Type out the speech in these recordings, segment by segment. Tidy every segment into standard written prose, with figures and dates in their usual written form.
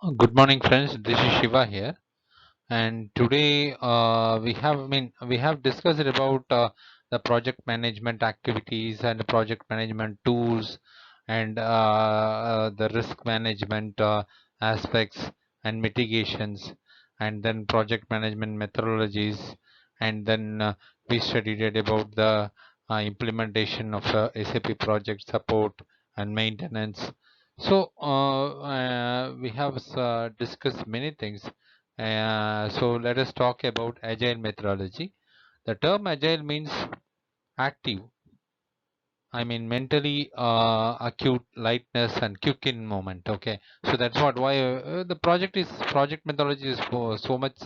Good morning, friends. This is Shiva here, and today we have discussed about the project management activities and the project management tools and the risk management aspects and mitigations, and then project management methodologies, and then we studied about the implementation of SAP project support and maintenance. So we have discussed many things. So let us talk about agile methodology. The term agile means active. I mean mentally acute lightness and quick in moment. Okay, so that's why the project methodology is so much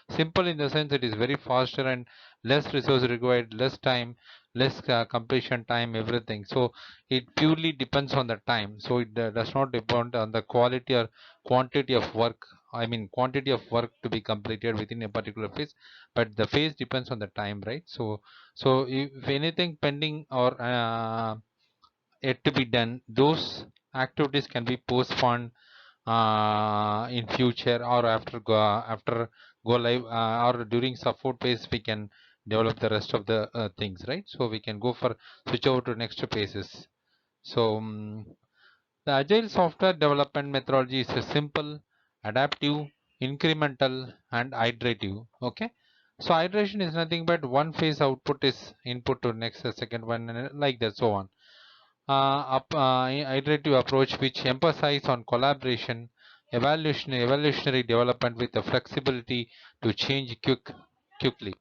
simple in the sense it is very faster and less resource required, less time, less completion time, everything. So it purely depends on the time. So it does not depend on the quality or quantity of work. I mean quantity of work to be completed within a particular phase, but the phase depends on the time, right? So if anything pending or yet to be done, those activities can be postponed in future or after go live or during support phase we can develop the rest of the things, right? So we can go for switch over to next phases. So the agile software development methodology is a simple, adaptive, incremental and iterative. Okay, so iteration is nothing but one phase output is input to next second one and like that, so on. Iterative approach which emphasize on collaboration, evolutionary development with the flexibility to change quickly.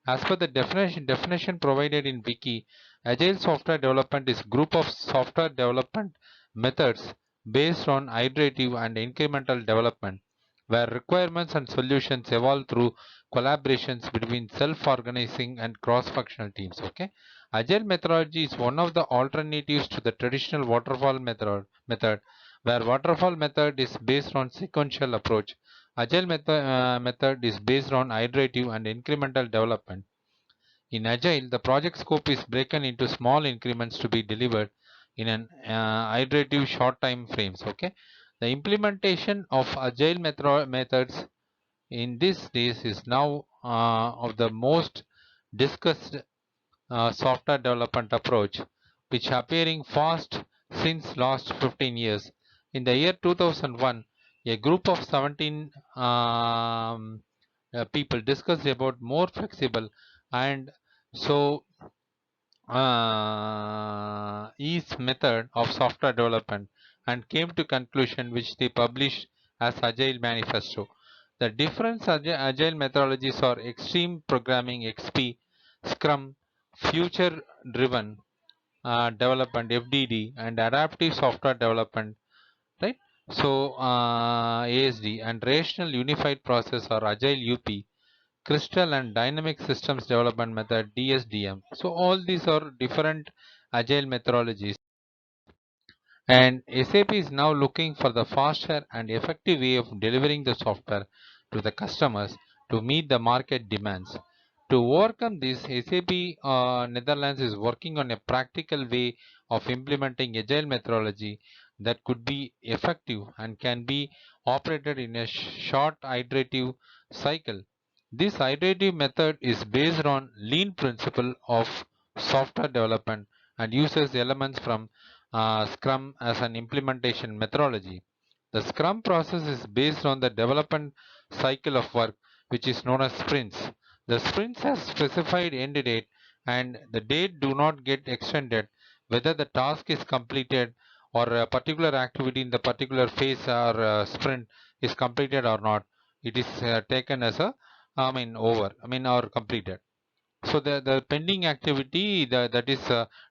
As per the definition provided in Wiki, agile software development is group of software development methods based on iterative and incremental development, where requirements and solutions evolve through collaborations between self-organizing and cross-functional teams. Okay, agile methodology is one of the alternatives to the traditional waterfall method, where waterfall method is based on sequential approach. Agile method is based on iterative and incremental development. In Agile, the project scope is broken into small increments to be delivered in an iterative short time frames. Okay, the implementation of Agile methods in these days is now of the most discussed software development approach, which appearing fast since last 15 years. In the year 2001, a group of 17 people discussed about more flexible and so ease method of software development and came to conclusion which they published as Agile Manifesto. The different agile methodologies are extreme programming XP, Scrum, future driven development FDD, and adaptive software development, right? So ASD and rational unified process or Agile UP, Crystal and Dynamic Systems Development Method DSDM. So all these are different agile methodologies, and SAP is now looking for the faster and effective way of delivering the software to the customers to meet the market demands. To overcome this, SAP Netherlands is working on a practical way of implementing agile methodology that could be effective and can be operated in a short iterative cycle. This iterative method is based on lean principle of software development and uses elements from Scrum as an implementation methodology. The Scrum process is based on the development cycle of work, which is known as sprints. The sprints has specified end date, and the date do not get extended whether the task is completed or a particular activity in the particular phase or sprint is completed or not. It is taken as a or completed. So the pending activity that is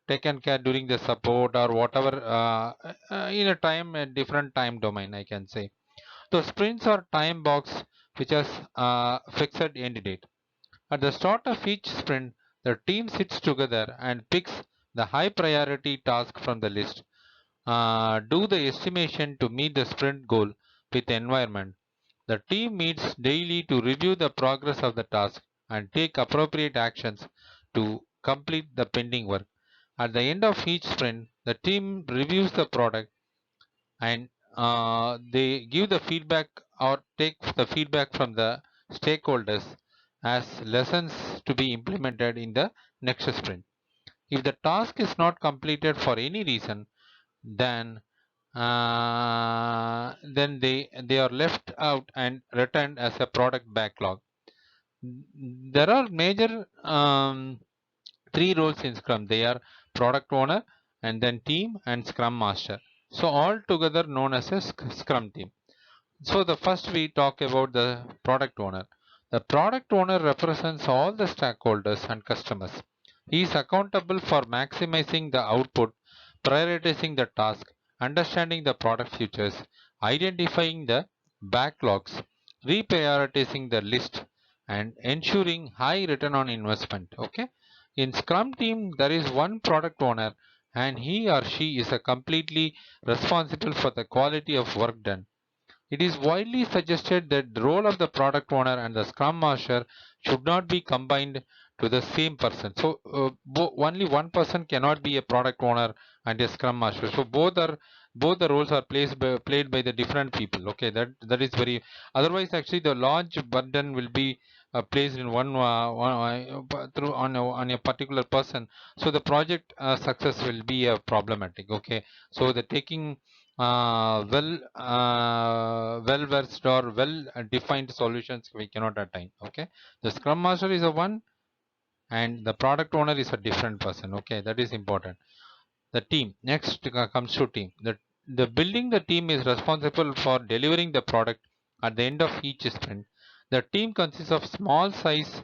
taken care during the support or whatever in a time a different time domain, I can say. So sprints are time box which has fixed end date. At the start of each sprint, the team sits together and picks the high priority task from the list. Do the estimation to meet the sprint goal with the environment. The team meets daily to review the progress of the task and take appropriate actions to complete the pending work. At the end of each sprint, the team reviews the product and they give the feedback or take the feedback from the stakeholders as lessons to be implemented in the next sprint. If the task is not completed for any reason, then they are left out and returned as a product backlog. There are major three roles in Scrum. They are product owner and then team and Scrum master. So all together known as a Scrum team. So the first we talk about the product owner. The product owner represents all the stakeholders and customers. He is accountable for maximizing the output, prioritizing the task, understanding the product features, identifying the backlogs, reprioritizing the list, and ensuring high return on investment. Okay. In Scrum team, there is one product owner and he or she is a completely responsible for the quality of work done. It is widely suggested that the role of the product owner and the scrum master should not be combined to the same person. So only one person cannot be a product owner and a scrum master. So both the roles are played by the different people. Okay, that is very. Otherwise, actually, the large burden will be placed in through on a particular person. So the project success will be problematic. Okay, so the taking well versed or well defined solutions we cannot attain. Okay, the scrum master is a one and the product owner is a different person. Okay, that is important. The team next comes to team. The building the team is responsible for delivering the product at the end of each sprint. The team consists of small size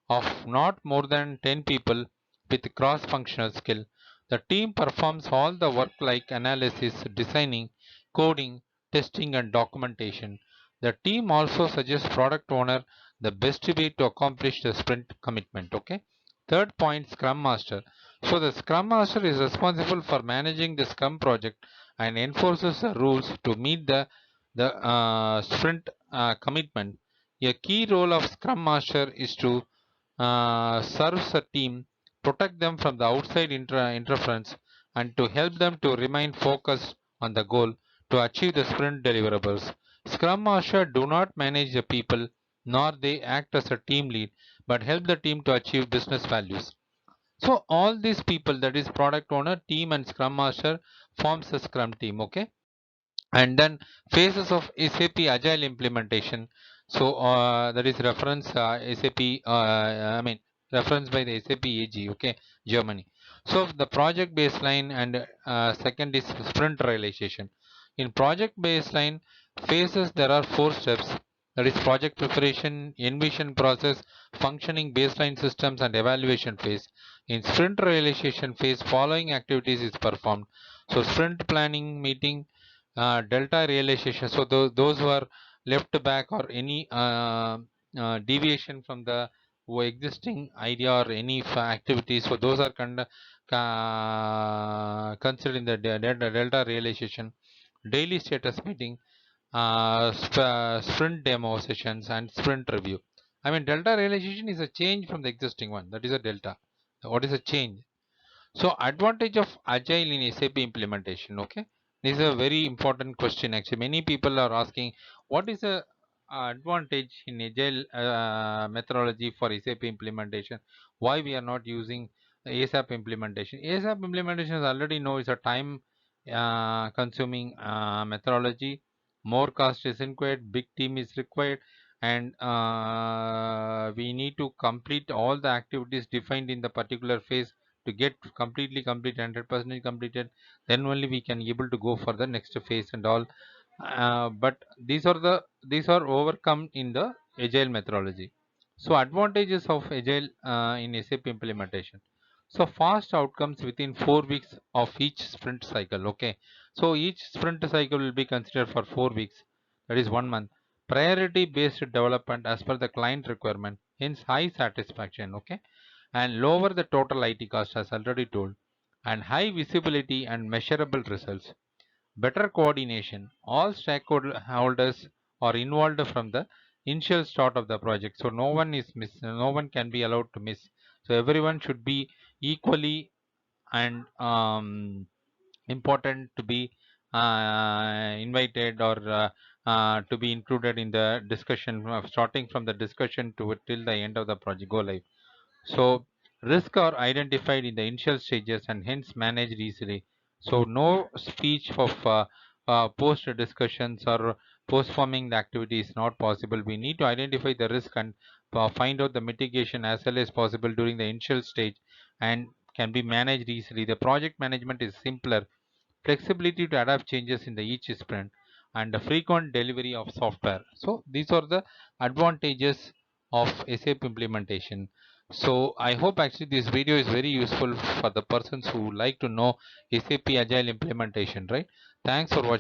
of not more than 10 people with cross functional skill. The team performs all the work like analysis, designing, coding, testing, and documentation. The team also suggests product owner the best way to accomplish the sprint commitment. Okay. Third point, Scrum Master. So the Scrum Master is responsible for managing the Scrum project and enforces the rules to meet the sprint commitment. A key role of Scrum Master is to serves a team, protect them from the outside interference, and to help them to remain focused on the goal to achieve the sprint deliverables. Scrum Master do not manage the people, nor they act as a team lead, but help the team to achieve business values. So all these people, that is product owner, team, and Scrum Master, forms a Scrum team. Okay, and then phases of SAP Agile implementation. So that is reference SAP. I mean reference by the SAP AG. Okay, Germany. So the project baseline and second is sprint realization. In project baseline phases, there are four steps. That is project preparation, envision process, functioning baseline systems, and evaluation phase. In sprint realization phase, following activities is performed. So sprint planning meeting, delta realization. So those who are left back or any deviation from the existing idea or any activities, so those are considered in the delta realization. Daily status meeting, sprint demo sessions, and sprint review. I mean, delta realization is a change from the existing one. That is a delta. What is a change? So advantage of agile in SAP implementation. Okay, this is a very important question. Actually, many people are asking what is the advantage in agile methodology for SAP implementation. Why we are not using ASAP implementation? ASAP implementation is already know is a time consuming methodology. More cost is required. Big team is required. And we need to complete all the activities defined in the particular phase to get completely complete 100% completed, then only we can able to go for the next phase and all. But these are overcome in the agile methodology. So advantages of agile in SAP implementation. So fast outcomes within 4 weeks of each sprint cycle. Okay, so each sprint cycle will be considered for 4 weeks, that is 1 month. Priority based development as per the client requirement, hence high satisfaction. Okay, and lower the total IT cost as already told, and high visibility and measurable results. Better coordination. All stakeholders are involved from the initial start of the project, so no one is miss. No one can be allowed to miss. So everyone should be equally and important to be invited or to be included in the discussion, starting from the discussion to till the end of the project go live. So risks are identified in the initial stages and hence managed easily. So no speech of post discussions or postponing the activity is not possible. We need to identify the risk and find out the mitigation as well as possible during the initial stage and can be managed easily. The project management is simpler, flexibility to adapt changes in the each sprint, and the frequent delivery of software. So these are the advantages of SAP implementation. So I hope actually this video is very useful for the persons who like to know SAP Agile implementation, right? Thanks for watching.